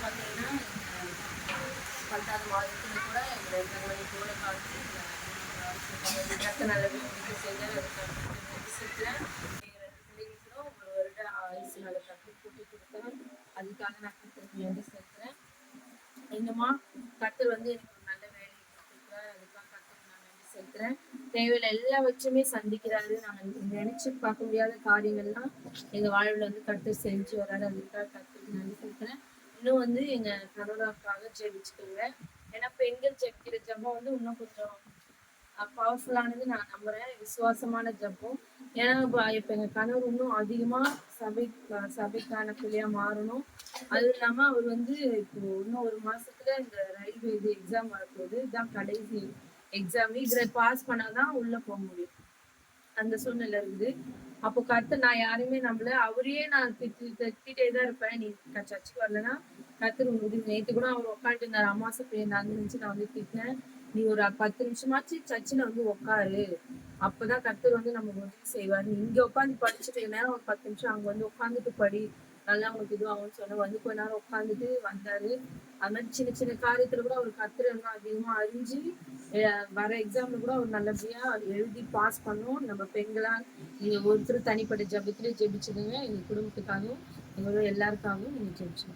பார்த்தீங்கன்னா 10வது மாதத்துல கூட 2 மணி போல காலத்து ரத்த நல்லவே முடிக்க செய்தார். அதை கற்று சேர்த்தேன். எங்கள் 2 பிள்ளைங்களுக்கும் 1 வருட ஆயுசு அதை கற்று கூட்டி கொடுத்தேன். அதுக்காக நான் கற்றுக்கு வேண்டி சேர்க்கிறேன். என்னம்மா கர்த்தர் வந்து எனக்கு ஒரு நல்ல வேலையை கொடுத்துருக்காரு. அதுக்காக கர்த்தருக்கு நான் வேண்டி சேர்க்கிறேன். தேவையில்லை எல்லாவற்றுமே சந்திக்கிறாரு. நாங்கள் நினைச்சு பார்க்க முடியாத காரியங்கள்லாம் எங்க வாழ்வுல வந்து கர்த்தர் செஞ்சு வராரு. அதுக்காக கர்த்தருக்கு நன்றி சேர்க்கிறேன். இன்னும் வந்து எங்க கணவருக்காக ஜெபிச்சுக்கோங்க. ஏன்னா பெண்கள் ஜெபிக்கிற ஜெபம் வந்து இன்னும் கொஞ்சம் பவர்ஃபுல்லானது நான் நம்புறேன். விசுவாசமான ஜெபம். ஏன்னா இப்ப எங்க கணவர் இன்னும் அதிகமா சபைக்கான பிள்ளையா மாறணும். அது இல்லாம அவர் வந்து இப்போ இன்னும் 1 மாசத்துல இந்த ரயில்வே இது எக்ஸாம் வரப்போகுது. இதுதான் கடைசி எக்ஸாம். இதுல பாஸ் பண்ணாதான் உள்ள போக முடியும். அந்த சூழ்நிலை இருக்குது. அப்போ கர்த்தர் நான் யாரையுமே நம்பல. அவரையே நான் திட்டிட்டே தான் இருப்பேன். நீ சர்ச்சுக்கு வரலன்னா கர்த்தர் உதவி. நேற்று கூட அவர் உட்காந்துட்டு இருந்தாரு. அமாவாசை பேர் இருந்துச்சு. நான் வந்து திட்டினேன். நீ ஒரு 10 நிமிஷமாச்சு சர்ச்சில் வந்து உட்காரு. அப்பதான் கர்த்தர் வந்து நம்ம உதவி செய்வார். நீ இங்க உட்காந்து படிச்சுட்டு நேரம் ஒரு 10 நிமிஷம் அங்க வந்து உட்காந்துட்டு படி. நல்லா உங்களுக்கு இதுவாகும்னு சொன்ன வந்து கொஞ்ச நேரம் உட்காந்துட்டு வந்தாரு. அது மாதிரி சின்ன சின்ன காரியத்துல கூட அவர் கர்த்தர் வந்து அதிகமா அறிஞ்சு வர எக்ஸாம்ல கூட அவர் நல்லபடியா எழுதி பாஸ் பண்ணும். நம்ம பெண்களா நீங்க ஒருத்தர் தனிப்பட்ட ஜபத்திலே ஜெபிச்சுடுங்க. எங்க குடும்பத்துக்காகவும் எங்களோட எல்லாருக்காகவும் நீங்க ஜெபிச்சுங்க.